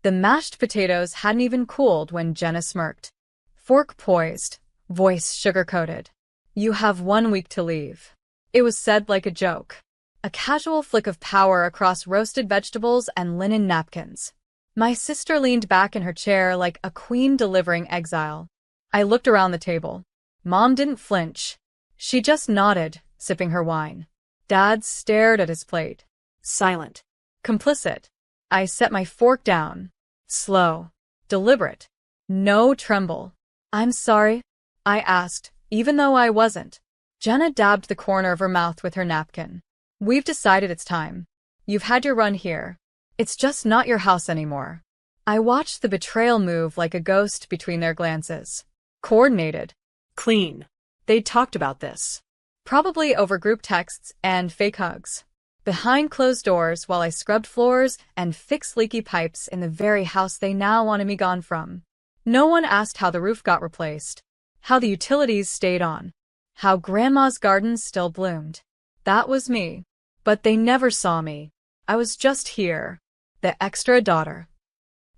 The mashed potatoes hadn't even cooled when Jenna smirked. Fork poised, voice sugar-coated. "You have 1 week to leave." It was said like a joke. A casual flick of power across roasted vegetables and linen napkins. My sister leaned back in her chair like a queen delivering exile. I looked around the table. Mom didn't flinch. She just nodded, sipping her wine. Dad stared at his plate. Silent. Complicit. I set my fork down. Slow. Deliberate. No tremble. "I'm sorry?" I asked, even though I wasn't. Jenna dabbed the corner of her mouth with her napkin. "We've decided it's time. You've had your run here. It's just not your house anymore." I watched the betrayal move like a ghost between their glances. Coordinated. Clean. They'd talked about this. Probably over group texts and fake hugs. Behind closed doors while I scrubbed floors and fixed leaky pipes in the very house they now wanted me gone from. No one asked how the roof got replaced, how the utilities stayed on, how Grandma's garden still bloomed. That was me. But they never saw me. I was just here. The extra daughter.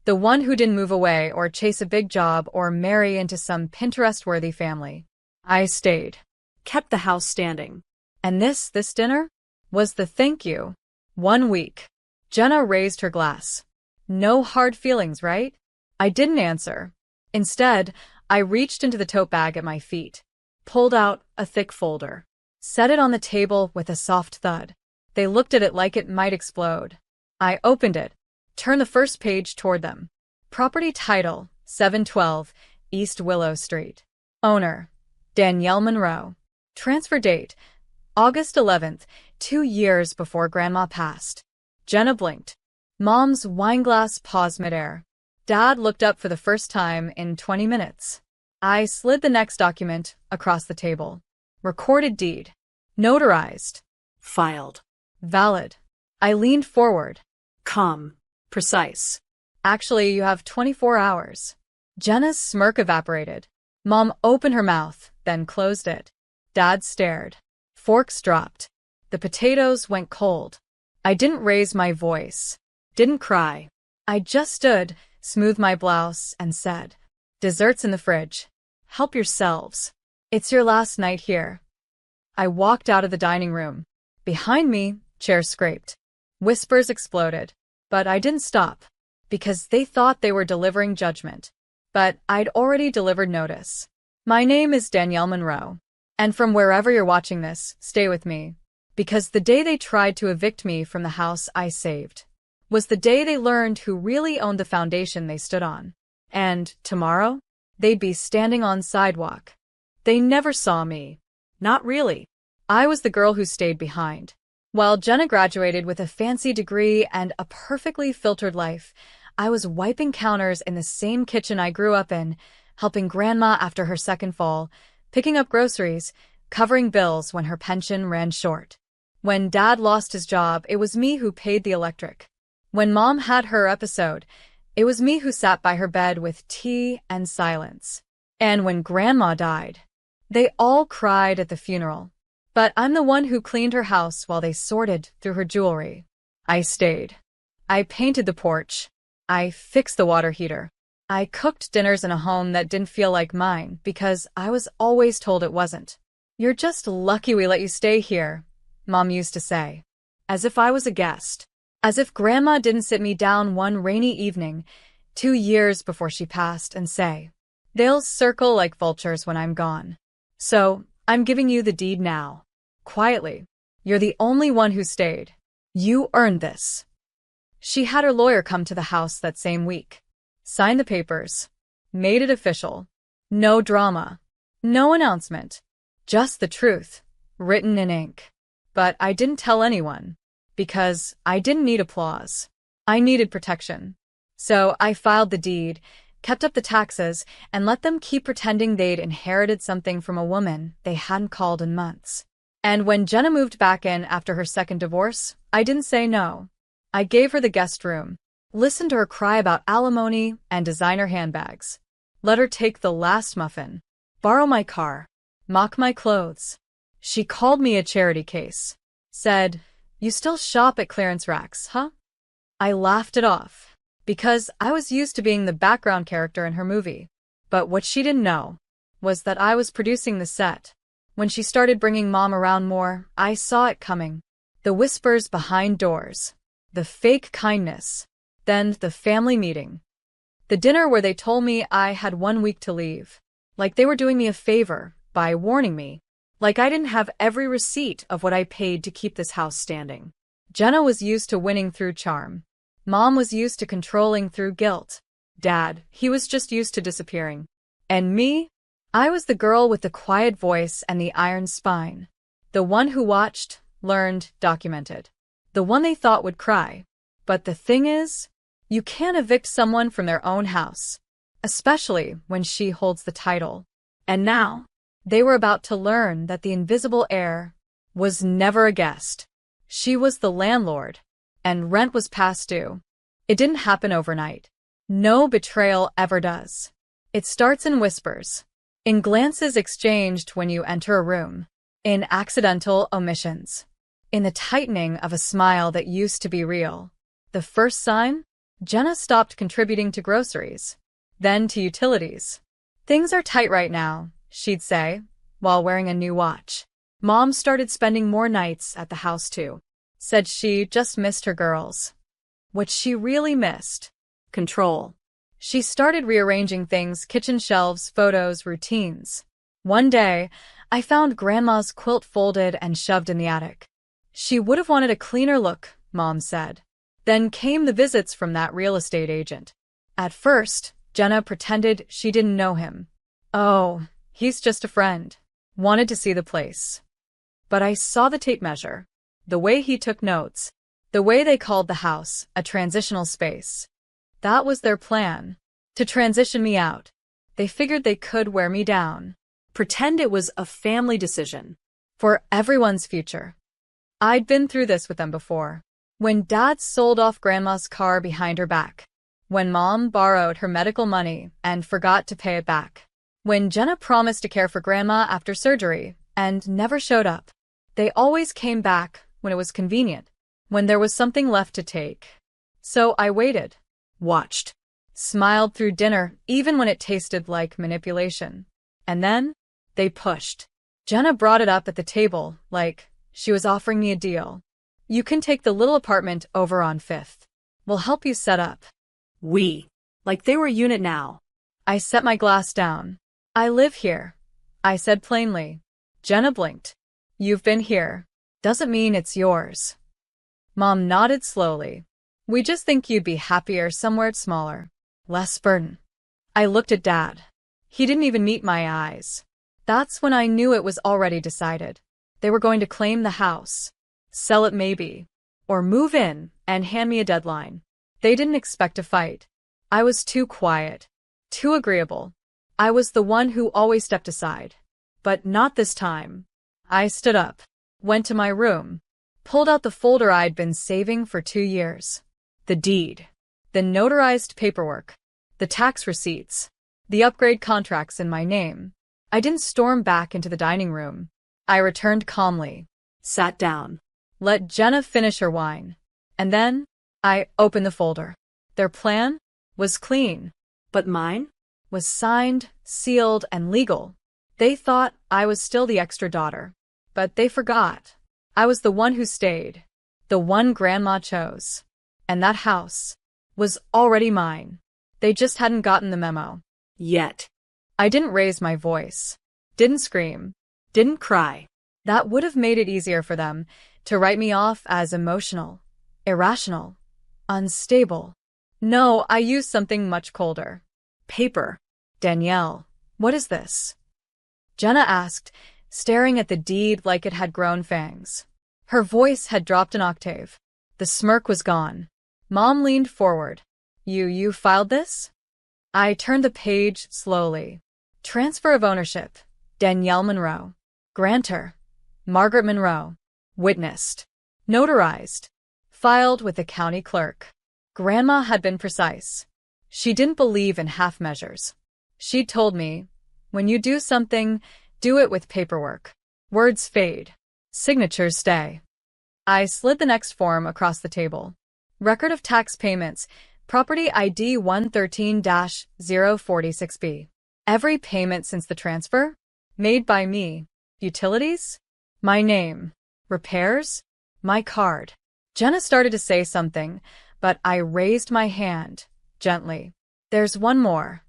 The one who didn't move away or chase a big job or marry into some Pinterest-worthy family. I stayed. Kept the house standing. And this dinner? Was the thank you. 1 week. Jenna raised her glass. No hard feelings, right? I didn't answer. Instead, I reached into the tote bag at my feet, pulled out a thick folder, set it on the table with a soft thud. They looked at it like it might explode. I opened it, turned the first page toward them. Property title, 712 East Willow Street. Owner, Danielle Monroe. Transfer date, August 11th, 2 years before Grandma passed. Jenna blinked. Mom's wineglass paused midair. Dad looked up for the first time in 20 minutes. I slid the next document across the table. Recorded deed. Notarized. Filed. Valid. I leaned forward. Calm. Precise. "Actually, you have 24 hours. Jenna's smirk evaporated. Mom opened her mouth, then closed it. Dad stared. Forks dropped. The potatoes went cold. I didn't raise my voice. Didn't cry. I just stood, smoothed my blouse, and said, "Dessert's in the fridge. Help yourselves. It's your last night here." I walked out of the dining room. Behind me, chairs scraped. Whispers exploded. But I didn't stop, because they thought they were delivering judgment. But I'd already delivered notice. My name is Danielle Monroe. And from wherever you're watching this, stay with me. Because the day they tried to evict me from the house I saved was the day they learned who really owned the foundation they stood on. And tomorrow, they'd be standing on sidewalk. They never saw me. Not really. I was the girl who stayed behind. While Jenna graduated with a fancy degree and a perfectly filtered life, I was wiping counters in the same kitchen I grew up in, helping Grandma after her second fall, picking up groceries, covering bills when her pension ran short. When Dad lost his job, it was me who paid the electric. When Mom had her episode, it was me who sat by her bed with tea and silence. And when Grandma died, they all cried at the funeral. But I'm the one who cleaned her house while they sorted through her jewelry. I stayed. I painted the porch. I fixed the water heater. I cooked dinners in a home that didn't feel like mine because I was always told it wasn't. "You're just lucky we let you stay here," Mom used to say. As if I was a guest. As if Grandma didn't sit me down one rainy evening, 2 years before she passed, and say, "They'll circle like vultures when I'm gone. So, I'm giving you the deed now. Quietly. You're the only one who stayed. You earned this." She had her lawyer come to the house that same week. Signed the papers. Made it official. No drama. No announcement. Just the truth, written in ink. But I didn't tell anyone. Because I didn't need applause. I needed protection. So I filed the deed, kept up the taxes, and let them keep pretending they'd inherited something from a woman they hadn't called in months. And when Jenna moved back in after her second divorce, I didn't say no. I gave her the guest room, listened to her cry about alimony and designer handbags, let her take the last muffin, borrow my car, mock my clothes. She called me a charity case. Said, "You still shop at clearance racks, huh?" I laughed it off. because I was used to being the background character in her movie. But what she didn't know was that I was producing the set. When she started bringing Mom around more, I saw it coming. The whispers behind doors. The fake kindness. Then the family meeting. The dinner where they told me I had 1 week to leave. Like they were doing me a favor by warning me. Like I didn't have every receipt of what I paid to keep this house standing. Jenna was used to winning through charm. Mom was used to controlling through guilt. Dad, he was just used to disappearing. And me? I was the girl with the quiet voice and the iron spine. The one who watched, learned, documented. The one they thought would cry. But the thing is, you can't evict someone from their own house. Especially when she holds the title. And now, they were about to learn that the invisible heir was never a guest. She was the landlord. And rent was past due. It didn't happen overnight. No betrayal ever does. It starts in whispers. In glances exchanged when you enter a room. In accidental omissions. In the tightening of a smile that used to be real. The first sign? Jenna stopped contributing to groceries. Then to utilities. Things are tight right now, she'd say, while wearing a new watch. Mom started spending more nights at the house too. Said she just missed her girls. What she really missed? Control. She started rearranging things, kitchen shelves, photos, routines. One day, I found Grandma's quilt folded and shoved in the attic. She would have wanted a cleaner look, Mom said. Then came the visits from that real estate agent. At first, Jenna pretended she didn't know him. Oh, he's just a friend. Wanted to see the place. But I saw the tape measure. The way he took notes. The way they called the house a transitional space. That was their plan. To transition me out. They figured they could wear me down. Pretend it was a family decision. For everyone's future. I'd been through this with them before. When Dad sold off Grandma's car behind her back. When Mom borrowed her medical money and forgot to pay it back. When Jenna promised to care for Grandma after surgery and never showed up. They always came back when it was convenient, when there was something left to take. So I waited, watched, smiled through dinner even when it tasted like manipulation. And then, they pushed. Jenna brought it up at the table like she was offering me a deal. You can take the little apartment over on 5th. We'll help you set up. We. Like they were a unit now. I set my glass down. I live here. I said plainly. Jenna blinked. You've been here. Doesn't mean it's yours. Mom nodded slowly. We just think you'd be happier somewhere smaller. Less burden. I looked at Dad. He didn't even meet my eyes. That's when I knew it was already decided. They were going to claim the house. Sell it maybe. Or move in and hand me a deadline. They didn't expect a fight. I was too quiet. Too agreeable. I was the one who always stepped aside. But not this time. I stood up. Went to my room. Pulled out the folder I'd been saving for 2 years. The deed. The notarized paperwork. The tax receipts. The upgrade contracts in my name. I didn't storm back into the dining room. I returned calmly. Sat down. Let Jenna finish her wine. And then, I opened the folder. Their plan was clean. But mine was signed, sealed, and legal. They thought I was still the extra daughter. But they forgot. I was the one who stayed. The one Grandma chose. And that house was already mine. They just hadn't gotten the memo. Yet. I didn't raise my voice. Didn't scream. Didn't cry. That would have made it easier for them to write me off as emotional, irrational, unstable. No, I used something much colder. Paper. Danielle, what is this? Jenna asked, staring at the deed like it had grown fangs. Her voice had dropped an octave. The smirk was gone. Mom leaned forward. You filed this? I turned the page slowly. Transfer of ownership. Danielle Monroe. Grantor. Margaret Monroe. Witnessed. Notarized. Filed with the county clerk. Grandma had been precise. She didn't believe in half measures. She'd told me, when you do something, do it with paperwork. Words fade. Signatures stay. I slid the next form across the table. Record of tax payments, Property ID 113-046B. Every payment since the transfer? Made by me. Utilities? My name. Repairs? My card. Jenna started to say something, but I raised my hand, gently. There's one more.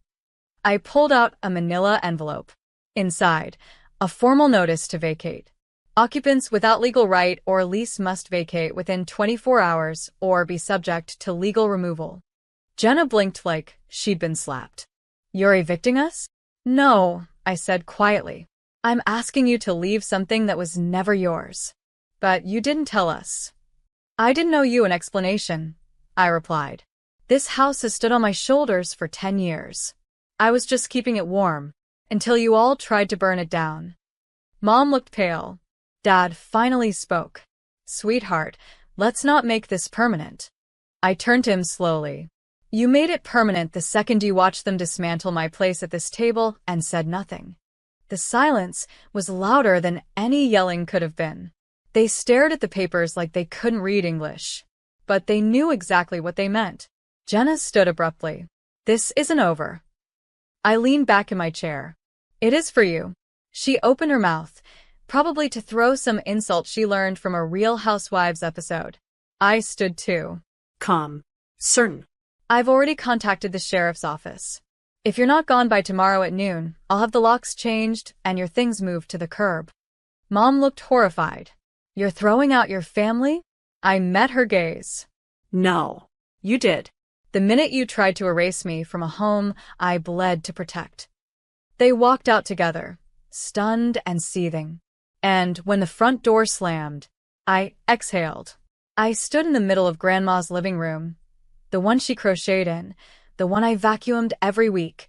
I pulled out a manila envelope. Inside, a formal notice to vacate. Occupants without legal right or lease must vacate within 24 hours or be subject to legal removal. Jenna blinked like she'd been slapped. You're evicting us? No, I said quietly. I'm asking you to leave something that was never yours. But you didn't tell us. I didn't owe you an explanation, I replied. This house has stood on my shoulders for 10 years. I was just keeping it warm, until you all tried to burn it down. Mom looked pale. Dad finally spoke. Sweetheart, let's not make this permanent. I turned to him slowly. You made it permanent the second you watched them dismantle my place at this table and said nothing. The silence was louder than any yelling could have been. They stared at the papers like they couldn't read English. But they knew exactly what they meant. Jenna stood abruptly. This isn't over. I leaned back in my chair. It is for you. She opened her mouth, probably to throw some insult she learned from a Real Housewives episode. I stood too. Calm. Certain. I've already contacted the sheriff's office. If you're not gone by tomorrow at noon, I'll have the locks changed and your things moved to the curb. Mom looked horrified. You're throwing out your family? I met her gaze. No. You did. The minute you tried to erase me from a home I bled to protect. They walked out together, stunned and seething. And when the front door slammed, I exhaled. I stood in the middle of Grandma's living room, the one she crocheted in, the one I vacuumed every week,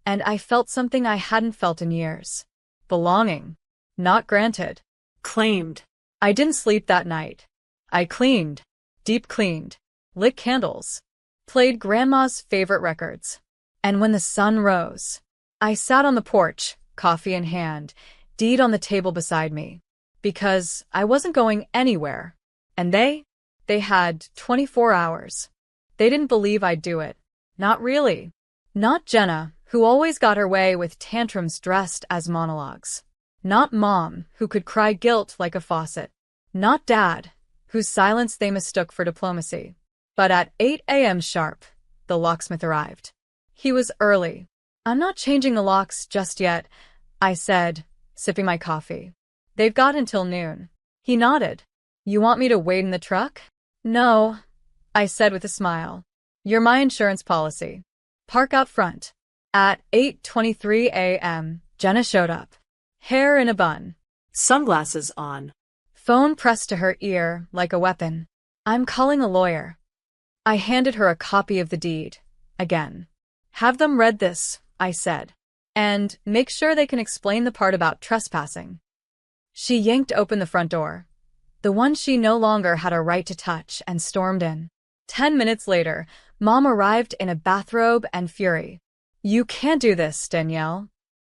and I felt something I hadn't felt in years. Belonging. Not granted. Claimed. I didn't sleep that night. I cleaned. Deep cleaned. Lit candles. Played Grandma's favorite records. And when the sun rose, I sat on the porch, coffee in hand, deed on the table beside me. Because I wasn't going anywhere. And they had 24 hours. They didn't believe I'd do it. Not really. Not Jenna, who always got her way with tantrums dressed as monologues. Not Mom, who could cry guilt like a faucet. Not Dad, whose silence they mistook for diplomacy. But at 8 a.m. sharp, the locksmith arrived. He was early. I'm not changing the locks just yet, I said, sipping my coffee. They've got until noon. He nodded. You want me to wait in the truck? No, I said with a smile. You're my insurance policy. Park out front. At 8:23 a.m., Jenna showed up. Hair in a bun. Sunglasses on. Phone pressed to her ear like a weapon. I'm calling a lawyer. I handed her a copy of the deed. Again. Have them read this, I said. And make sure they can explain the part about trespassing. She yanked open the front door, the one she no longer had a right to touch, and stormed in. 10 minutes later, Mom arrived in a bathrobe and fury. You can't do this, Danielle.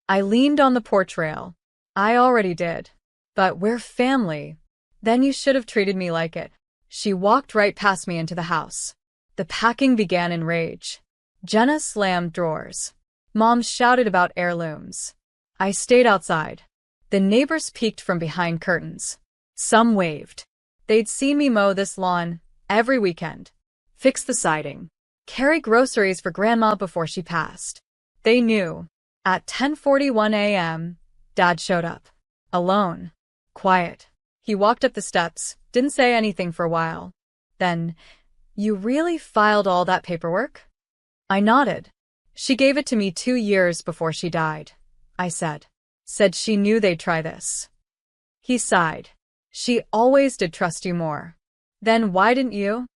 I leaned on the porch rail. I already did. But we're family. Then you should have treated me like it. She walked right past me into the house. The packing began in rage. Jenna slammed drawers. Mom shouted about heirlooms. I stayed outside. The neighbors peeked from behind curtains. Some waved. They'd seen me mow this lawn every weekend. Fix the siding. Carry groceries for Grandma before she passed. They knew. At 10:41 a.m., Dad showed up. Alone. Quiet. He walked up the steps, didn't say anything for a while. Then, you really filed all that paperwork? I nodded. She gave it to me 2 years before she died, I said. Said she knew they'd try this. He sighed. She always did trust you more. Then why didn't you?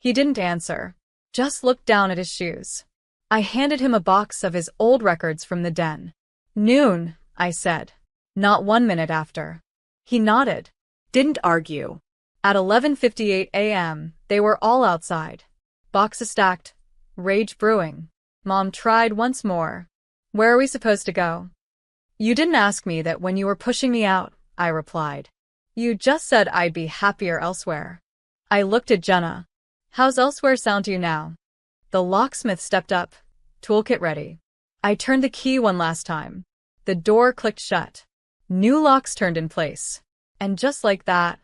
He didn't answer, just looked down at his shoes. I handed him a box of his old records from the den. Noon, I said. Not 1 minute after. He nodded. Didn't argue. At 11:58 a.m., they were all outside. Boxes stacked. Rage brewing. Mom tried once more. Where are we supposed to go? You didn't ask me that when you were pushing me out, I replied. You just said I'd be happier elsewhere. I looked at Jenna. How's elsewhere sound to you now? The locksmith stepped up, toolkit ready. I turned the key one last time. The door clicked shut. New locks turned in place. And just like that,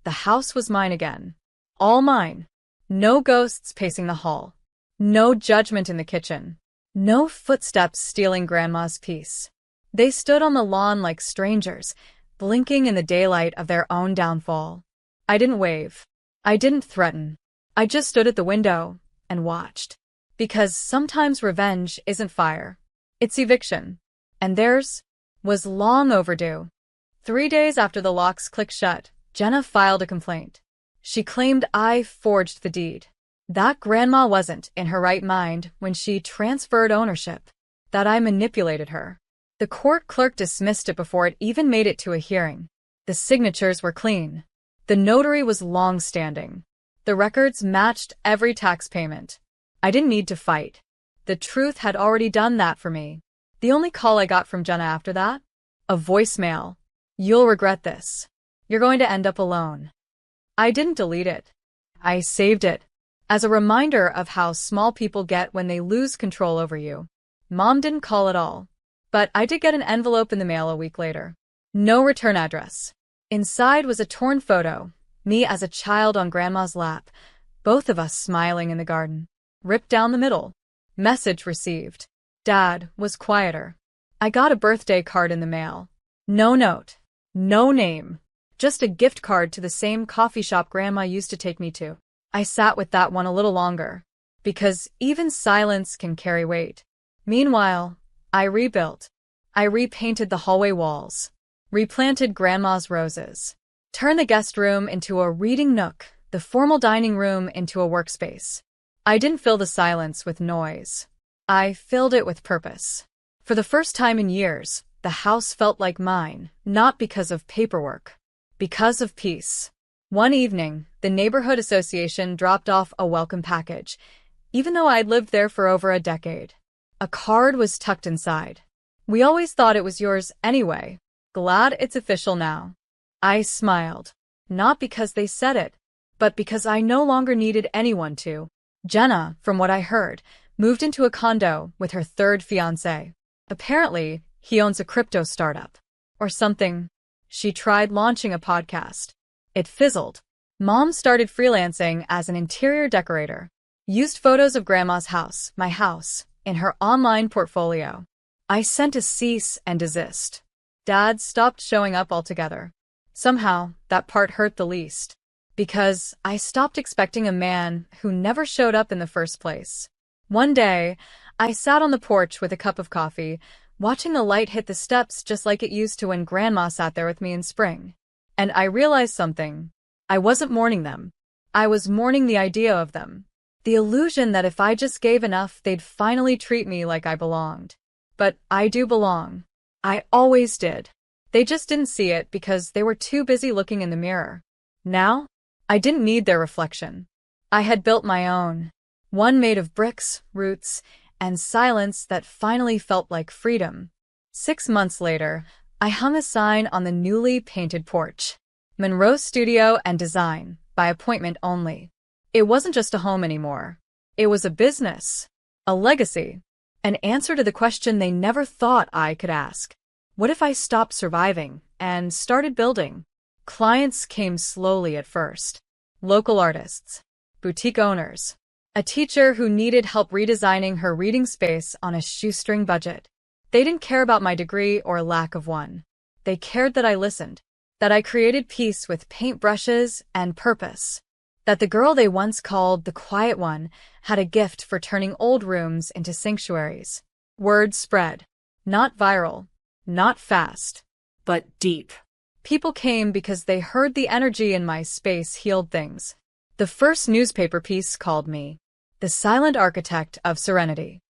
the house was mine again. All mine. No ghosts pacing the hall. No judgment in the kitchen. No footsteps stealing Grandma's peace. They stood on the lawn like strangers, blinking in the daylight of their own downfall. I didn't wave. I didn't threaten. I just stood at the window and watched. Because sometimes revenge isn't fire. It's eviction. And theirs was long overdue. 3 days after the locks clicked shut, Jenna filed a complaint. She claimed I forged the deed. That Grandma wasn't in her right mind when she transferred ownership. That I manipulated her. The court clerk dismissed it before it even made it to a hearing. The signatures were clean. The notary was long-standing. The records matched every tax payment. I didn't need to fight. The truth had already done that for me. The only call I got from Jenna after that? A voicemail. You'll regret this. You're going to end up alone. I didn't delete it. I saved it. As a reminder of how small people get when they lose control over you. Mom didn't call at all. But I did get an envelope in the mail a week later. No return address. Inside was a torn photo. Me as a child on Grandma's lap. Both of us smiling in the garden. Ripped down the middle. Message received. Dad was quieter. I got a birthday card in the mail. No note. No name. Just a gift card to the same coffee shop Grandma used to take me to. I sat with that one a little longer. Because even silence can carry weight. Meanwhile, I rebuilt. I repainted the hallway walls. Replanted Grandma's roses. Turned the guest room into a reading nook. The formal dining room into a workspace. I didn't fill the silence with noise. I filled it with purpose. For the first time in years, the house felt like mine, not because of paperwork. Because of peace. One evening, the neighborhood association dropped off a welcome package, even though I'd lived there for over a decade. A card was tucked inside. We always thought it was yours anyway. Glad it's official now. I smiled. Not because they said it, but because I no longer needed anyone to. Jenna, from what I heard, moved into a condo with her third fiancé. Apparently, he owns a crypto startup. Or something. She tried launching a podcast. It fizzled. Mom started freelancing as an interior decorator. Used photos of Grandma's house, my house, in her online portfolio. I sent a cease and desist. Dad stopped showing up altogether. Somehow, that part hurt the least. Because I stopped expecting a man who never showed up in the first place. One day, I sat on the porch with a cup of coffee, watching the light hit the steps just like it used to when Grandma sat there with me in spring. And I realized something. I wasn't mourning them. I was mourning the idea of them. The illusion that if I just gave enough, they'd finally treat me like I belonged. But I do belong. I always did. They just didn't see it because they were too busy looking in the mirror. Now, I didn't need their reflection. I had built my own. One made of bricks, roots, and silence that finally felt like freedom. 6 months later, I hung a sign on the newly painted porch. Monroe Studio and Design, by appointment only. It wasn't just a home anymore. It was a business. A legacy. An answer to the question they never thought I could ask. What if I stopped surviving and started building? Clients came slowly at first. Local artists. Boutique owners. A teacher who needed help redesigning her reading space on a shoestring budget. They didn't care about my degree or lack of one. They cared that I listened. That I created peace with paintbrushes and purpose. That the girl they once called the quiet one had a gift for turning old rooms into sanctuaries. Word spread. Not viral. Not fast. But deep. People came because they heard the energy in my space healed things. The first newspaper piece called me the silent architect of serenity.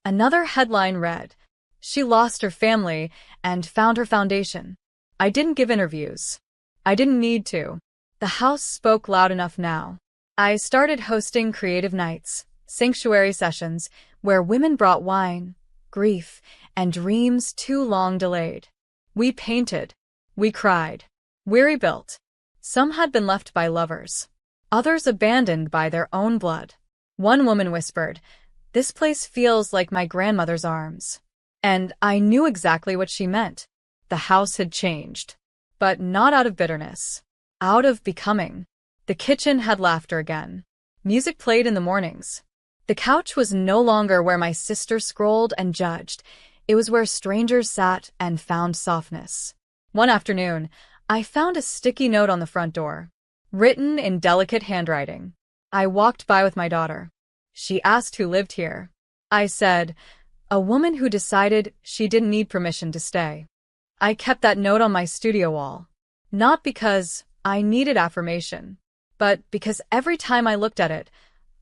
Another headline read, "She lost her family and found her foundation." I didn't give interviews. I didn't need to. The house spoke loud enough now. I started hosting creative nights, sanctuary sessions, where women brought wine, grief, and dreams too long delayed. We painted. We cried. We rebuilt. Some had been left by lovers. Others abandoned by their own blood. One woman whispered, This place feels like my grandmother's arms. And I knew exactly what she meant. The house had changed. But not out of bitterness. Out of becoming. The kitchen had laughter again. Music played in the mornings. The couch was no longer where my sister scrolled and judged. It was where strangers sat and found softness. One afternoon, I found a sticky note on the front door, written in delicate handwriting. I walked by with my daughter. She asked who lived here. I said, a woman who decided she didn't need permission to stay. I kept that note on my studio wall, not because I needed affirmation, but because every time I looked at it,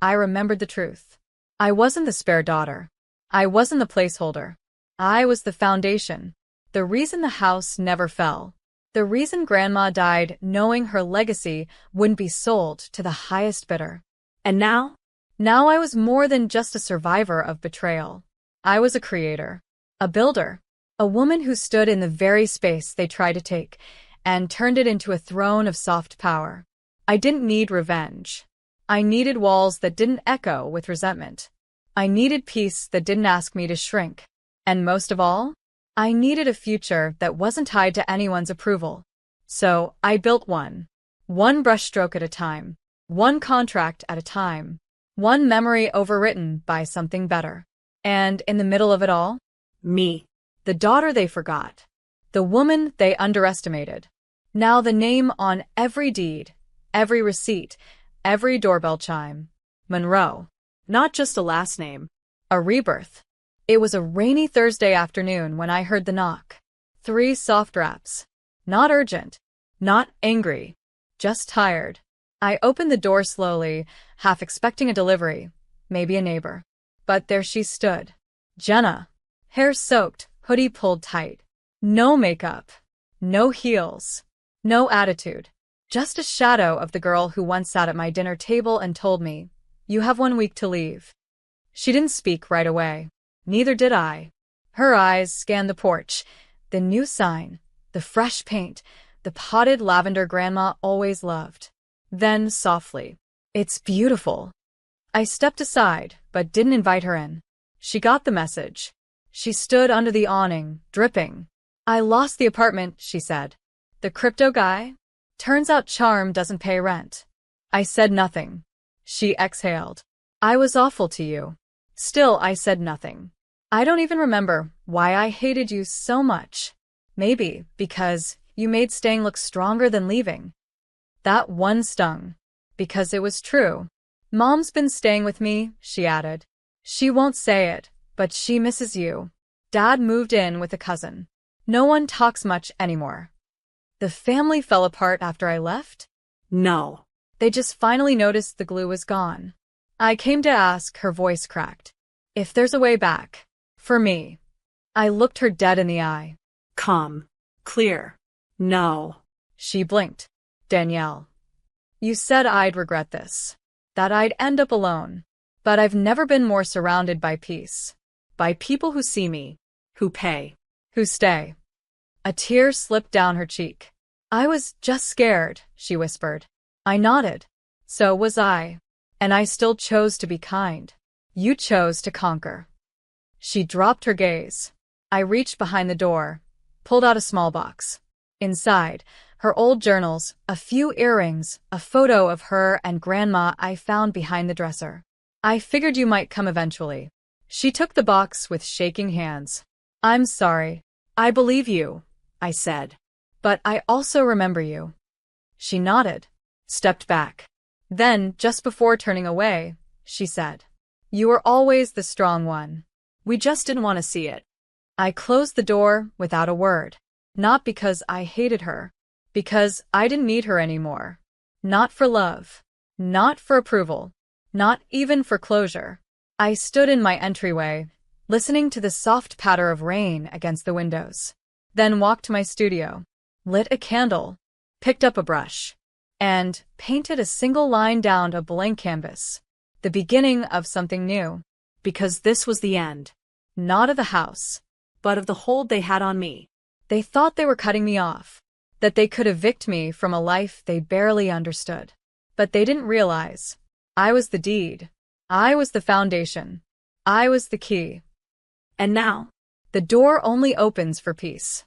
I remembered the truth. I wasn't the spare daughter. I wasn't the placeholder. I was the foundation. The reason the house never fell. The reason Grandma died knowing her legacy wouldn't be sold to the highest bidder. And now? Now I was more than just a survivor of betrayal. I was a creator, a builder, a woman who stood in the very space they tried to take and turned it into a throne of soft power. I didn't need revenge. I needed walls that didn't echo with resentment. I needed peace that didn't ask me to shrink. And most of all, I needed a future that wasn't tied to anyone's approval. So I built one brushstroke at a time, one contract at a time, one memory overwritten by something better. And in the middle of it all, me. The daughter they forgot, the woman they underestimated. Now the name on every deed, every receipt, every doorbell chime. Monroe. Not just a last name. A rebirth. It was a rainy Thursday afternoon when I heard the knock. 3 soft raps. Not urgent. Not angry. Just tired. I opened the door slowly, half expecting a delivery, maybe a neighbor. But there she stood. Jenna. Hair soaked, hoodie pulled tight. No makeup. No heels. No attitude. Just a shadow of the girl who once sat at my dinner table and told me, "You have 1 week to leave." She didn't speak right away. Neither did I. Her eyes scanned the porch, the new sign, the fresh paint, the potted lavender Grandma always loved. Then, softly, "It's beautiful." I stepped aside, but didn't invite her in. She got the message. She stood under the awning, dripping. "I lost the apartment," she said. "The crypto guy? Turns out charm doesn't pay rent." I said nothing. She exhaled. "I was awful to you." Still, I said nothing. I don't even remember why I hated you so much. Maybe because you made staying look stronger than leaving. That one stung. Because it was true. "Mom's been staying with me," she added. "She won't say it, but she misses you. Dad moved in with a cousin. No one talks much anymore." The family fell apart after I left? No. They just finally noticed the glue was gone. I came to ask, her voice cracked. "If there's a way back. For me." I looked her dead in the eye. Calm. Clear. No. She blinked. "Danielle. You said I'd regret this. That I'd end up alone. But I've never been more surrounded by peace. By people who see me. Who pay. Who stay." A tear slipped down her cheek. "I was just scared," she whispered. I nodded. "So was I. And I still chose to be kind. You chose to conquer." She dropped her gaze. I reached behind the door, pulled out a small box. Inside, her old journals, a few earrings, a photo of her and Grandma I found behind the dresser. "I figured you might come eventually." She took the box with shaking hands. "I'm sorry." "I believe you," I said. "But I also remember you." She nodded, stepped back. Then, just before turning away, she said, "You were always the strong one. We just didn't want to see it." I closed the door without a word. Not because I hated her. Because I didn't need her anymore. Not for love. Not for approval. Not even for closure. I stood in my entryway, listening to the soft patter of rain against the windows. Then walked to my studio, lit a candle, picked up a brush, and painted a single line down a blank canvas. The beginning of something new. Because this was the end. Not of the house, but of the hold they had on me. They thought they were cutting me off, that they could evict me from a life they barely understood. But they didn't realize. I was the deed. I was the foundation. I was the key. And now? The door only opens for peace.